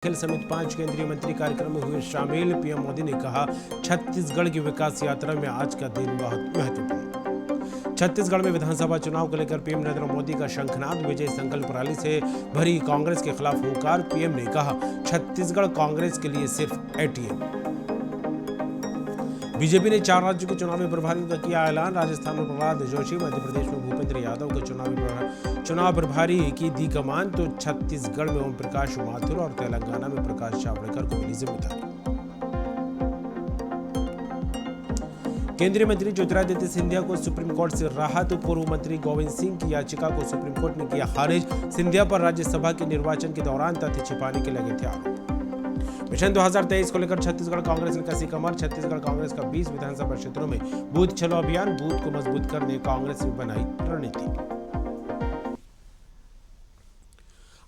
अखिल समेत 5 केंद्रीय मंत्री कार्यक्रम में हुए शामिल। पीएम मोदी ने कहा, छत्तीसगढ़ की विकास यात्रा में आज का दिन बहुत महत्वपूर्ण। छत्तीसगढ़ में विधानसभा चुनाव को लेकर पीएम नरेंद्र मोदी का शंखनाद। विजय संकल्प रैली से भरी कांग्रेस के खिलाफ हुंकार। पीएम ने कहा, छत्तीसगढ़ कांग्रेस के लिए सिर्फ एटीएम। बीजेपी ने 4 राज्यों के चुनावी प्रभारियों का किया ऐलान। राजस्थान में प्रहलाद जोशी, मध्य प्रदेश में भूपेंद्र यादव को चुनाव प्रभारी की दी कमान। तो छत्तीसगढ़ में ओम प्रकाश माथुर और तेलंगाना में प्रकाश जावड़ेकर को मिली जिम्मेदारी। केंद्रीय मंत्री ज्योतिरादित्य सिंधिया को सुप्रीम कोर्ट से राहत। पूर्व मंत्री गोविंद सिंह की याचिका को सुप्रीम कोर्ट ने किया खारिज। सिंधिया पर राज्यसभा के निर्वाचन के दौरान तथ्य छिपाने के लगे थे आरोप। मिशन 2023 को लेकर छत्तीसगढ़ कांग्रेस ने कसी कमर। छत्तीसगढ़ कांग्रेस का 20 विधानसभा क्षेत्रों में बूथ चलो अभियान। बूथ को मजबूत करने कांग्रेस ने बनाई रणनीति।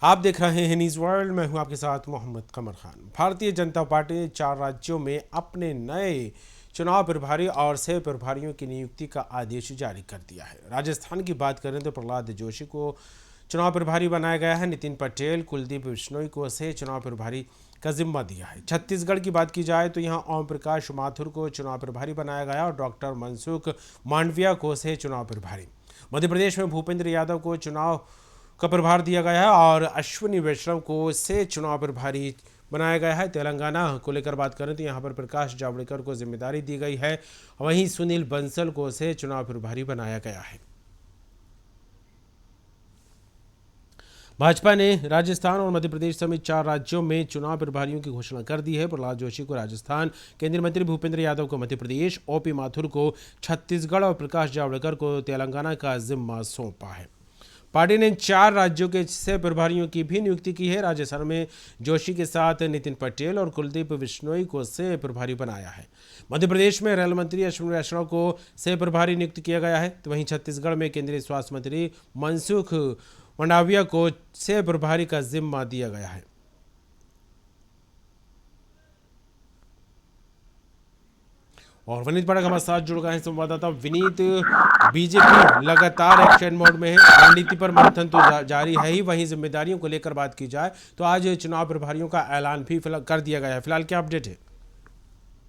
आप देख रहे हैं न्यूज वर्ल्ड, मैं हूं आपके साथ मोहम्मद कमर खान। भारतीय जनता पार्टी ने 4 राज्यों में अपने नए चुनाव प्रभारी और सह प्रभारियों की नियुक्ति का आदेश जारी कर दिया है। राजस्थान की बात करें तो प्रहलाद जोशी को चुनाव प्रभारी बनाया गया है। नितिन पटेल, कुलदीप बिश्नोई को सह चुनाव प्रभारी का जिम्मा दिया है। छत्तीसगढ़ की बात की जाए तो यहां ओम प्रकाश माथुर को चुनाव प्रभारी बनाया गया और डॉक्टर मनसुख मांडविया को सह चुनाव प्रभारी। मध्य प्रदेश में भूपेंद्र यादव को चुनाव का प्रभार दिया गया है और अश्विनी वैष्णव को सह चुनाव प्रभारी बनाया गया है। तेलंगाना को लेकर बात करें तो यहां पर प्रकाश जावड़ेकर को जिम्मेदारी दी गई है। वहीं सुनील बंसल को सह चुनाव प्रभारी बनाया गया है। भाजपा ने राजस्थान और मध्य प्रदेश समेत 4 राज्यों में चुनाव प्रभारियों की घोषणा कर दी है। प्रहलाद जोशी को राजस्थान, केंद्रीय मंत्री भूपेंद्र यादव को मध्य प्रदेश, ओपी माथुर को छत्तीसगढ़ और प्रकाश जावड़ेकर को तेलंगाना का जिम्मा सौंपा है। पार्टी ने 4 राज्यों के सह प्रभारियों की भी नियुक्ति की है। राजस्थान में जोशी के साथ नितिन पटेल और कुलदीप बिश्नोई को सह प्रभारी बनाया है। मध्य प्रदेश में रेल मंत्री अश्विनी वैष्णव को सह प्रभारी नियुक्त किया गया है। तो वहीं छत्तीसगढ़ में केंद्रीय स्वास्थ्य मंत्री मनसुख मांडविया को सह प्रभारी का जिम्मा दिया गया है। और विनीत पाठक हमारे साथ जुड़ गए हैं संवाददाता। विनीत, बीजेपी लगातार एक्शन मोड में है। रणनीति पर मंथन तो जारी है ही, वहीं जिम्मेदारियों को लेकर बात की जाए तो आज चुनाव प्रभारियों का ऐलान भी कर दिया गया है। फिलहाल क्या अपडेट है?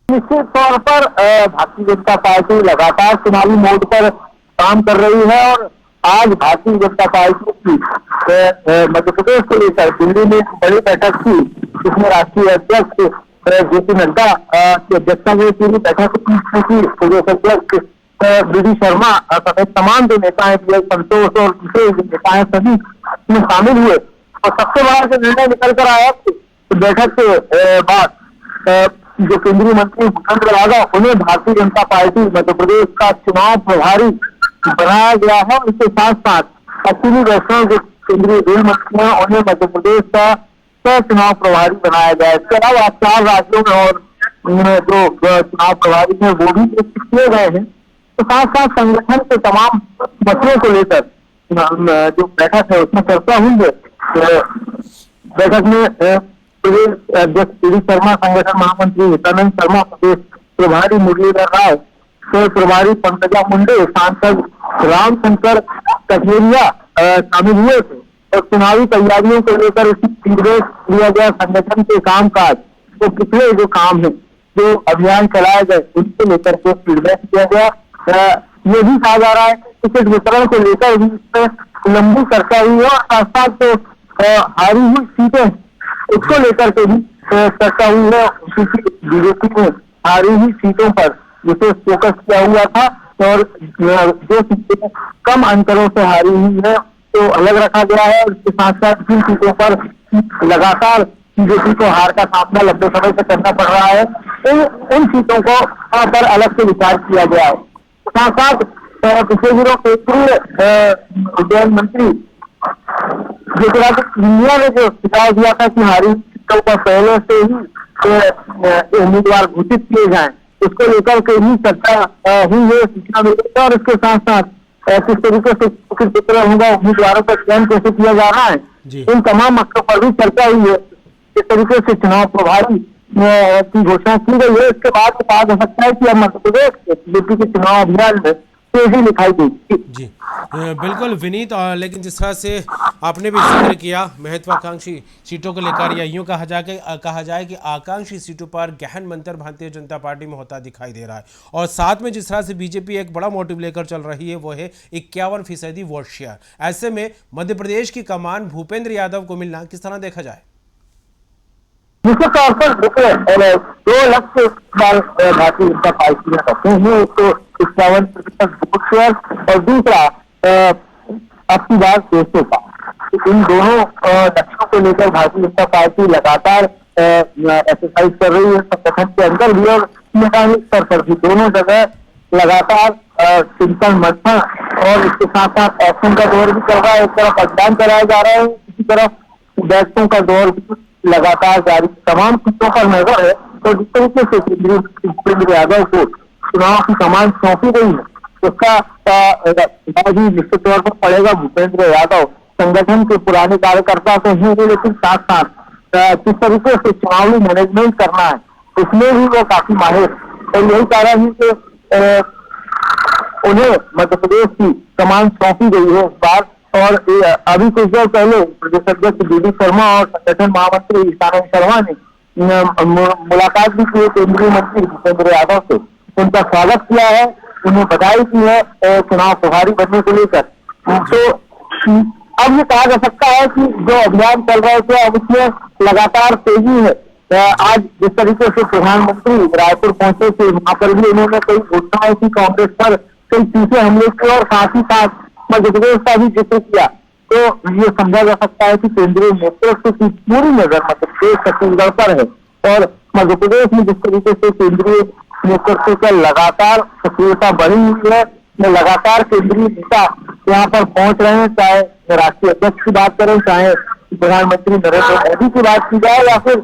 निश्चित तौर पर भारतीय जनता पार्टी लगातार चुनावी मोड पर काम कर रही है और आज भारतीय जनता पार्टी की मध्य प्रदेश को लेकर दिल्ली में एक बड़ी बैठक थी, जिसमें राष्ट्रीय अध्यक्ष जेपी नड्डा की अध्यक्षता में पूरी बैठक की। प्रदेश अध्यक्ष बीडी शर्मा समेत तमाम जो नेता हैं, संतोष और दूसरे नेता हैं, सभी इसमें शामिल हुए और सबसे बड़ा जो निर्णय निकल कर आया बैठक के बाद जो केंद्रीय मंत्री भूपेंद्र यादव, उन्हें भारतीय जनता पार्टी मध्य प्रदेश का चुनाव प्रभारी बनाया गया है। इसके साथ साथ अश्विनी वैष्णव जो केंद्रीय रेल मंत्री हैं, उन्हें मध्य प्रदेश का सह चुनाव प्रभारी बनाया गया है। इसके अलावा 4 राज्यों में और जो चुनाव प्रभारी हैं वो भी नियुक्त किए गए हैं। तो साथ साथ संगठन के तमाम मसलों को लेकर जो बैठक है उसमें चर्चा हुई है। बैठक में प्रदेश अध्यक्ष बीडी शर्मा, संगठन महामंत्री हितानंद शर्मा, प्रदेश प्रभारी मुरलीधर राव, सह प्रभारी पंकजा मुंडे, सांसद रामशंकर कठेरिया शामिल हुए थे और चुनावी तैयारियों को लेकर फीडबैक लिया गया। संगठन के कामकाज, तो पिछले जो काम है, जो अभियान चलाए गए, उनको लेकर के फीडबैक दिया गया। ये भी कहा जा रहा है कि टिकट वितरण को लेकर भी इसमें लंबी चर्चा हुई है और साथ साथ जो हारी हुई सीटें, उसको लेकर के भी चर्चा हुई है। बीजेपी में हारी हुई सीटों पर विशेष फोकस किया हुआ था और जो सीटें कम अंतरों से हारी हुई है तो अलग रखा गया है। इसके साथ साथ जिन सीटों पर लगातार बीजेपी को हार का सामना लंबे समय से करना पड़ रहा है, उन सीटों को पर अलग से विचार किया गया है। साथ साथ पिछले दिनों केंद्रीय उड्डयन मंत्री ज्योतिरादित्य सिंधिया ने जो सुझाव दिया था कि हारी सीटों पर पहले से ही उम्मीदवार घोषित किए जाएं, उसको लेकर के भी चर्चा हुई है, सूचना मिली है। और इसके साथ साथ किस तरीके से टिकट वितरण होगा, उम्मीदवारों का चयन कैसे किया जा रहा है, इन तमाम मसलों पर भी चर्चा हुई है। किस तरीके से चुनाव प्रभारी की घोषणा की गई है, इसके बाद कहा जा सकता है कि अब मध्य प्रदेश बीजेपी के चुनाव अभियान में तेजी दिखाई देगी। जी बिल्कुल विनीत। और लेकिन जिस तरह से आपने भी जिक्र किया महत्वाकांक्षी सीटों को लेकर, या यूं कहा जाए कि आकांक्षी सीटों पर गहन मंत्र भारतीय जनता पार्टी में होता दिखाई दे रहा है। और साथ में जिस तरह से बीजेपी एक बड़ा मोटिव लेकर चल रही है वो है 51% वोट शेयर। ऐसे में मध्य प्रदेश की कमान भूपेंद्र यादव को मिलना किस तरह देखा जाए? निश्चित तौर पर देखिए, दो लक्ष्य इस बार भारतीय जनता पार्टी ने रखे हैं। एक तो 51% वोट शेयर और दूसरा अब की बार 200 का। इन दोनों लक्ष्यों को लेकर भारतीय जनता पार्टी लगातार एक्सरसाइज कर रही है, संगठन के अंदर भी और मैदानी स्तर पर भी, दोनों जगह लगातार चिंतन मंथन और इसके साथ साथ एक्शन का दौर भी चल रहा है। एक तरफ मतदान कराया जा रहा है, दूसरी तरफ बैठकों का दौर भी लगातार जारी। तमाम सीटों पर नजर है। तो जिस तरीके से केंद्रीय मंत्री भूपेंद्र यादव को चुनाव की कमान सौंपी गई है, उसका भी निश्चित तौर पर पड़ेगा भूपेंद्र यादव। संगठन के पुराने कार्यकर्ता तो हैं, लेकिन साथ साथ किस तरीके से चुनावी मैनेजमेंट करना है उसमें भी वो काफी माहिर। और यही कारण है कि उन्हें मध्य प्रदेश की कमान सौंपी गई है इस बार। और अभी कुछ देर पहले प्रदेश अध्यक्ष बीडी शर्मा और संगठन महामंत्री ईशानंद शर्मा ने मुलाकात भी की है केंद्रीय मंत्री भूपेंद्र यादव से। उनका स्वागत किया है, उन्हें बधाई की है चुनाव प्रभारी बनने को लेकर। तो अब ये कहा जा सकता है कि जो अभियान चल रहे थे अब उसमें लगातार तेजी है। आज जिस तरीके से प्रधानमंत्री रायपुर पहुंचे थे, वहां पर भी उन्होंने कई घोषणाओं की, कांग्रेस पर कई तीखे हमले किए और साथ ही साथ मध्य प्रदेश का भी जिक्र किया। तो ये समझा जा सकता है कि केंद्रीय नेतृत्व की पूरी नजर मध्य प्रदेश छत्तीसगढ़ पर है। और मध्य प्रदेश में जिस तरीके से केंद्रीय नेतृत्व का लगातार सक्रियता बढ़ी हुई है, लगातार केंद्रीय नेता यहाँ पर पहुंच रहे हैं, चाहे राष्ट्रीय अध्यक्ष की बात करें, चाहे प्रधानमंत्री नरेंद्र मोदी की बात की जाए, या फिर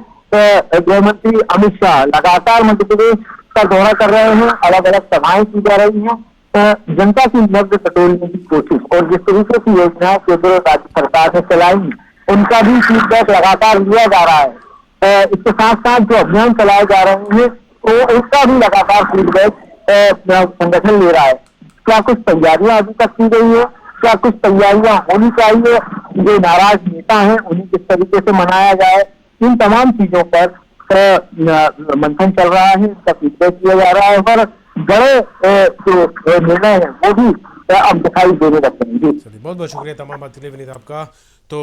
गृह मंत्री अमित शाह लगातार मध्य प्रदेश का दौरा कर रहे हैं। अलग अलग सभाएं की जा रही हैं, जनता की नब्ज टटोलने की कोशिश। और जिस तरीके की योजनाएं केंद्र और राज्य सरकार ने चलाई, उनका भी फीडबैक लगातार लिया जा रहा है। इसके साथ साथ जो अभियान चलाए जा रहे हैं तो उसका भी लगातार फीडबैक संगठन ले रहा है। क्या कुछ तैयारियां अभी तक की गई है, क्या कुछ तैयारियां होनी चाहिए, जो नाराज नेता हैं उन्हें किस तरीके से मनाया जाए, इन तमाम चीजों पर मंथन चल रहा है, इसका फीडबैक किया जा रहा है। पर बड़े जो निर्णय है वो भी अब दिखाई देने लगते हैं। चलिए, बहुत बहुत शुक्रिया तमाम बात के लिए विनीत आपका। तो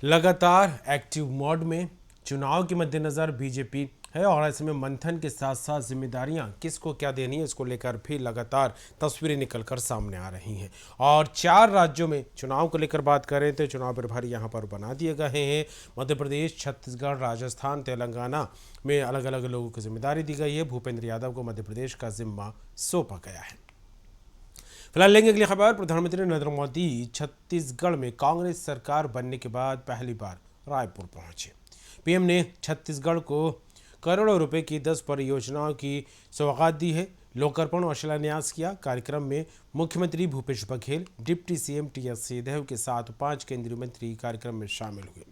लगातार एक्टिव मोड में चुनाव के मद्देनज़र बीजेपी है, और ऐसे में मंथन के साथ साथ जिम्मेदारियां किसको क्या देनी है इसको लेकर भी लगातार तस्वीरें निकलकर सामने आ रही हैं। और 4 राज्यों में चुनाव को लेकर बात करें तो चुनाव प्रभारी यहां पर बना दिए गए हैं। मध्य प्रदेश, छत्तीसगढ़, राजस्थान, तेलंगाना में अलग अलग लोगों को जिम्मेदारी दी गई है। भूपेंद्र यादव को मध्य प्रदेश का जिम्मा सौंपा गया है। फिलहाल लेंगे अगली खबर। प्रधानमंत्री नरेंद्र मोदी छत्तीसगढ़ में कांग्रेस सरकार बनने के बाद पहली बार रायपुर पहुंचे। पीएम ने छत्तीसगढ़ को करोड़ों रुपए की 10 परियोजनाओं की सौगात दी है। लोकार्पण और शिलान्यास किया। कार्यक्रम में मुख्यमंत्री Bhupesh Baghel, deputy CM TS Singhdeo के साथ 5 केंद्रीय मंत्री कार्यक्रम में शामिल हुए।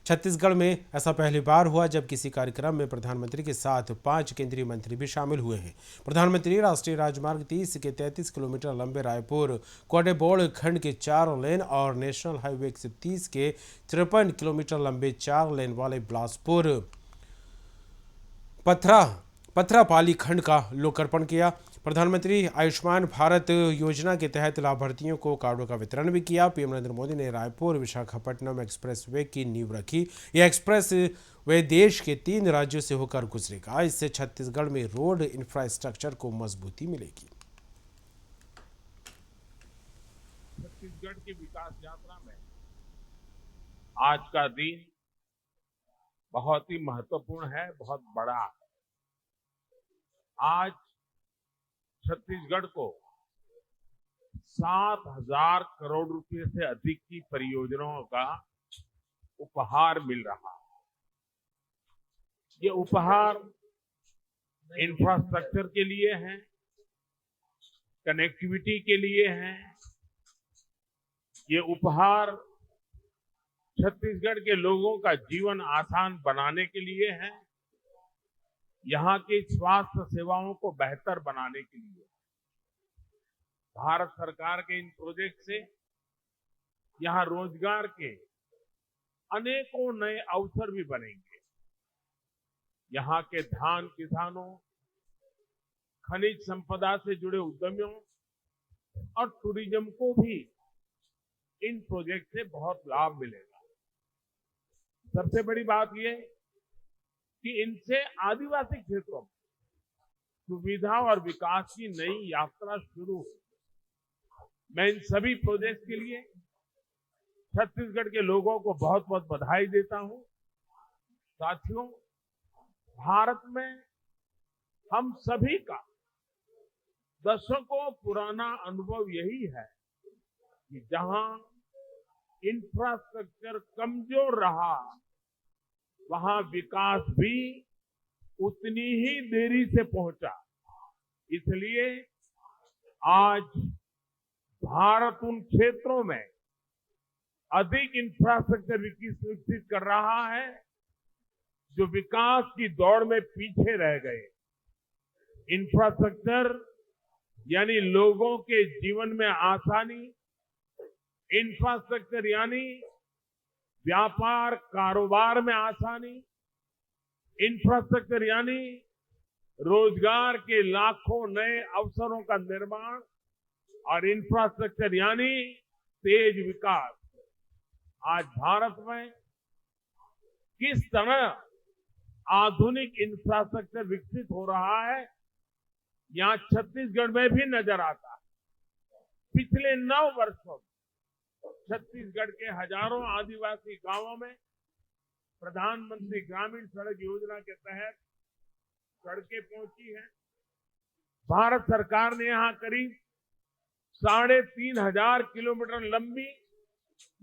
छत्तीसगढ़ में ऐसा पहली बार हुआ जब किसी कार्यक्रम में प्रधानमंत्री के साथ 5 केंद्रीय मंत्री भी शामिल हुए हैं। प्रधानमंत्री राष्ट्रीय राजमार्ग 30 के 33 किलोमीटर लंबे रायपुर कोडेबोड़ खंड के 4 लेन और नेशनल हाईवे 130 के 53 किलोमीटर लंबे 4 लेन वाले बिलासपुर पथरापाली खंड का लोकार्पण किया। प्रधानमंत्री आयुष्मान भारत योजना के तहत लाभार्थियों को कार्डों का वितरण भी किया। पीएम नरेंद्र मोदी ने रायपुर विशाखापट्टनम एक्सप्रेस वे की नींव रखी। यह एक्सप्रेस वे देश के 3 राज्यों से होकर गुजरेगा। इससे छत्तीसगढ़ में रोड इंफ्रास्ट्रक्चर को मजबूती मिलेगी। छत्तीसगढ़ की विकास यात्रा में आज का दिन बहुत ही महत्वपूर्ण है, बहुत बड़ा है। आज छत्तीसगढ़ को 7,000 करोड़ रुपए से अधिक की परियोजनाओं का उपहार मिल रहा है। ये उपहार इंफ्रास्ट्रक्चर के लिए है, कनेक्टिविटी के लिए है। ये उपहार छत्तीसगढ़ के लोगों का जीवन आसान बनाने के लिए है, यहाँ की स्वास्थ्य सेवाओं को बेहतर बनाने के लिए। भारत सरकार के इन प्रोजेक्ट से यहां रोजगार के अनेकों नए अवसर भी बनेंगे। यहां के धान किसानों, खनिज संपदा से जुड़े उद्यमियों और टूरिज्म को भी इन प्रोजेक्ट से बहुत लाभ मिलेगा। सबसे बड़ी बात यह कि इनसे आदिवासी क्षेत्रों में सुविधा और विकास की नई यात्रा शुरू हो। मैं इन सभी प्रोजेक्ट के लिए छत्तीसगढ़ के लोगों को बहुत बहुत बधाई देता हूं। साथियों, भारत में हम सभी का दशकों पुराना अनुभव यही है कि जहां इंफ्रास्ट्रक्चर कमजोर रहा, वहां विकास भी उतनी ही देरी से पहुंचा। इसलिए आज भारत उन क्षेत्रों में अधिक इंफ्रास्ट्रक्चर विकसित कर रहा है जो विकास की दौड़ में पीछे रह गए। इंफ्रास्ट्रक्चर यानी लोगों के जीवन में आसानी, इंफ्रास्ट्रक्चर यानी व्यापार कारोबार में आसानी, इंफ्रास्ट्रक्चर यानी रोजगार के लाखों नए अवसरों का निर्माण और इंफ्रास्ट्रक्चर यानी तेज विकास। आज भारत में किस तरह आधुनिक इंफ्रास्ट्रक्चर विकसित हो रहा है, यहां छत्तीसगढ़ में भी नजर आता है। पिछले 9 वर्षों में छत्तीसगढ़ के हजारों आदिवासी गांवों में प्रधानमंत्री ग्रामीण सड़क योजना के तहत सड़कें पहुंची हैं। भारत सरकार ने यहां करीब 3,500 किलोमीटर लंबी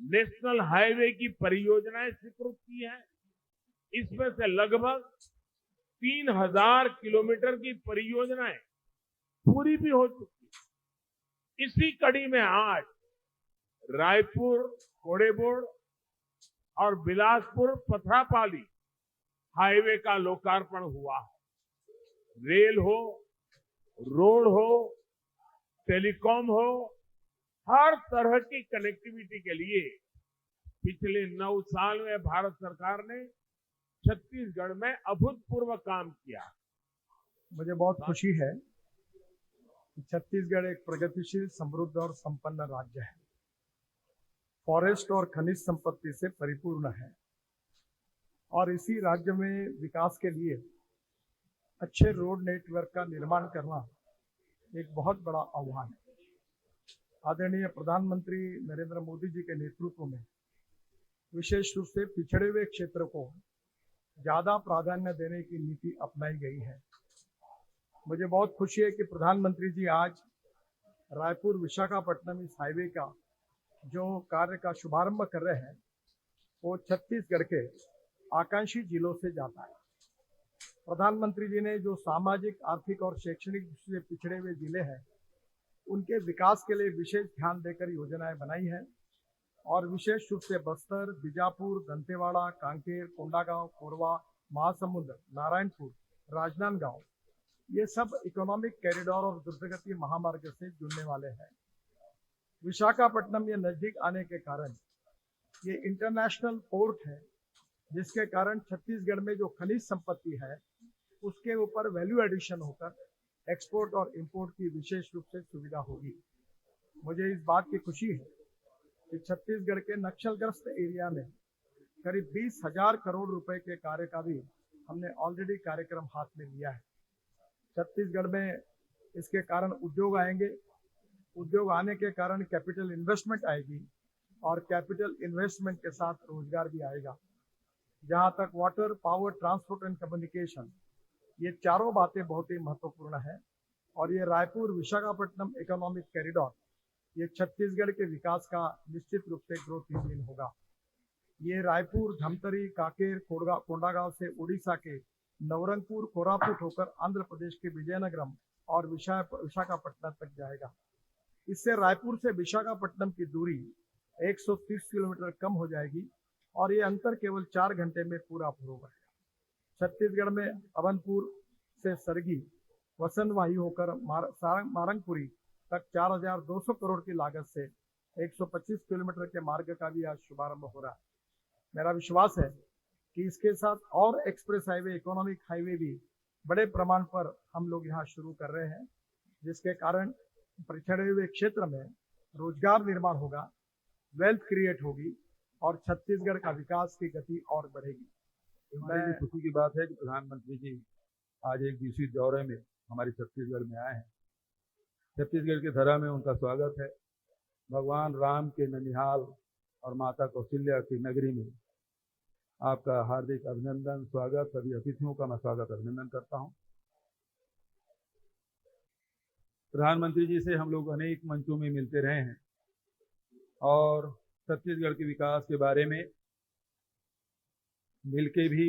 नेशनल हाईवे की परियोजनाएं स्वीकृत की हैं। इसमें से लगभग 3,000 किलोमीटर की परियोजनाएं पूरी भी हो चुकी है। इसी कड़ी में आज रायपुर कोड़ेबोड़ और बिलासपुर पथरापाली हाईवे का लोकार्पण हुआ है। रेल हो, रोड हो, टेलीकॉम हो, हर तरह की कनेक्टिविटी के लिए पिछले 9 साल में भारत सरकार ने छत्तीसगढ़ में अभूतपूर्व काम किया। मुझे बहुत खुशी है कि छत्तीसगढ़ एक प्रगतिशील, समृद्ध और संपन्न राज्य है। फॉरेस्ट और खनिज संपत्ति से परिपूर्ण है और इसी राज्य में विकास के लिए अच्छे रोड नेटवर्क का निर्माण करना एक बहुत बड़ा आह्वान है। आदरणीय प्रधानमंत्री नरेंद्र मोदी जी के नेतृत्व में विशेष रूप से पिछड़े हुए क्षेत्र को ज्यादा प्राधान्य देने की नीति अपनाई गई है। मुझे बहुत खुशी है कि प्रधानमंत्री जी आज रायपुर विशाखापट्टनम इस हाईवे का जो कार्य का शुभारंभ कर रहे हैं वो छत्तीसगढ़ के आकांक्षी जिलों से जाता है। प्रधानमंत्री जी ने जो सामाजिक, आर्थिक और शैक्षणिक दृष्टि से पिछड़े हुए जिले हैं उनके विकास के लिए विशेष ध्यान देकर योजनाएं बनाई हैं और विशेष रूप से बस्तर, बीजापुर, दंतेवाड़ा, कांकेर, कोंडागांव, कोरबा, महासमुंद, नारायणपुर, राजनांदगांव ये सब इकोनॉमिक कॉरिडोर और द्रुतगति महामार्ग से जुड़ने वाले हैं। विशाखापट्टनम ये नजदीक आने के कारण ये इंटरनेशनल पोर्ट है, जिसके कारण छत्तीसगढ़ में जो खनिज संपत्ति है उसके ऊपर वैल्यू एडिशन होकर एक्सपोर्ट और इंपोर्ट की विशेष रूप से सुविधा होगी। मुझे इस बात की खुशी है कि छत्तीसगढ़ के नक्सलग्रस्त एरिया में करीब 20,000 करोड़ रुपए के कार्य का भी हमने ऑलरेडी कार्यक्रम हाथ में लिया है। छत्तीसगढ़ में इसके कारण उद्योग आएंगे, उद्योग आने के कारण कैपिटल इन्वेस्टमेंट आएगी और कैपिटल इन्वेस्टमेंट के साथ रोजगार भी आएगा। जहां तक water, power, transport and communication ये चारों बातें बहुत ही महत्वपूर्ण है और ये रायपुर विशाखापट्टनम इकोनॉमिक कॉरिडोर ये छत्तीसगढ़ के विकास का निश्चित रूप से ग्रोथ इंजन होगा। ये रायपुर, धमतरी, कांकेर, कोंडागांव से उड़ीसा के नवरंगपुर, कोरापुट होकर आंध्र प्रदेश के विजयनगरम और विशाखापट्टनम तक जाएगा। इससे रायपुर से विशाखापट्टनम की दूरी 130 किलोमीटर कम हो जाएगी और ये अंतर केवल 4 घंटे में पूरा होगा। छत्तीसगढ़ में अवनपुर से सरगी, वसंतवाही होकर मारंगपुरी तक 4,200 करोड़ की लागत से 125 किलोमीटर के मार्ग का भी आज शुभारंभ हो रहा है। मेरा विश्वास है कि इसके साथ और एक्सप्रेस हाईवे, इकोनॉमिक हाईवे भी बड़े प्रमाण पर हम लोग यहाँ शुरू कर रहे हैं, जिसके कारण पिछड़े हुए क्षेत्र में रोजगार निर्माण होगा, वेल्थ क्रिएट होगी और छत्तीसगढ़ का विकास की गति और बढ़ेगी। हमारे लिए खुशी की बात है कि प्रधानमंत्री जी आज एक दिवसीय दौरे में हमारे छत्तीसगढ़ में आए हैं। छत्तीसगढ़ की धरा में उनका स्वागत है। भगवान राम के ननिहाल और माता कौशल्या की नगरी में आपका हार्दिक अभिनंदन, स्वागत। सभी अतिथियों का मैं स्वागत अभिनंदन करता हूं। प्रधानमंत्री जी से हम लोग अनेक मंचों में मिलते रहे हैं और छत्तीसगढ़ के विकास के बारे में मिलके भी,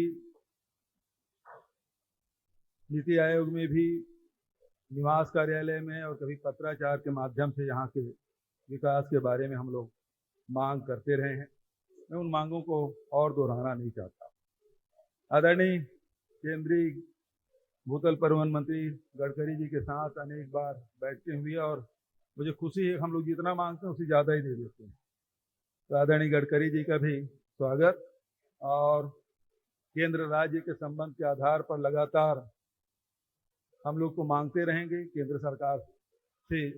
नीति आयोग में भी, निवास कार्यालय में और कभी पत्राचार के माध्यम से यहाँ के विकास के बारे में हम लोग मांग करते रहे हैं। मैं उन मांगों को और दोहराना नहीं चाहता। आदरणीय केंद्रीय भूतल परिवहन मंत्री गडकरी जी के साथ अनेक बार बैठकें हुई और मुझे खुशी है, हम लोग जितना मांगते हैं उससे ज़्यादा ही दे देते हैं। तो आदरणीय गडकरी जी का भी स्वागत। और केंद्र राज्य के संबंध के आधार पर लगातार हम लोग को मांगते रहेंगे। केंद्र सरकार से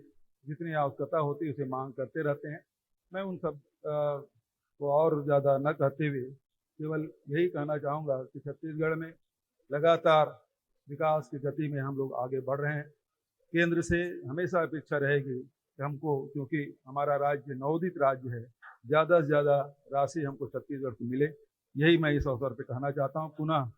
जितनी आवश्यकता होती है उसे मांग करते रहते हैं। मैं उन सब को और ज़्यादा न कहते हुए केवल यही कहना चाहूँगा कि छत्तीसगढ़ में लगातार विकास की गति में हम लोग आगे बढ़ रहे हैं। केंद्र से हमेशा अपेक्षा रहेगी कि हमको, क्योंकि हमारा राज्य नवोदित राज्य है, ज़्यादा से ज़्यादा राशि हमको छत्तीसगढ़ को मिले। यही मैं इस अवसर पर कहना चाहता हूँ। पुनः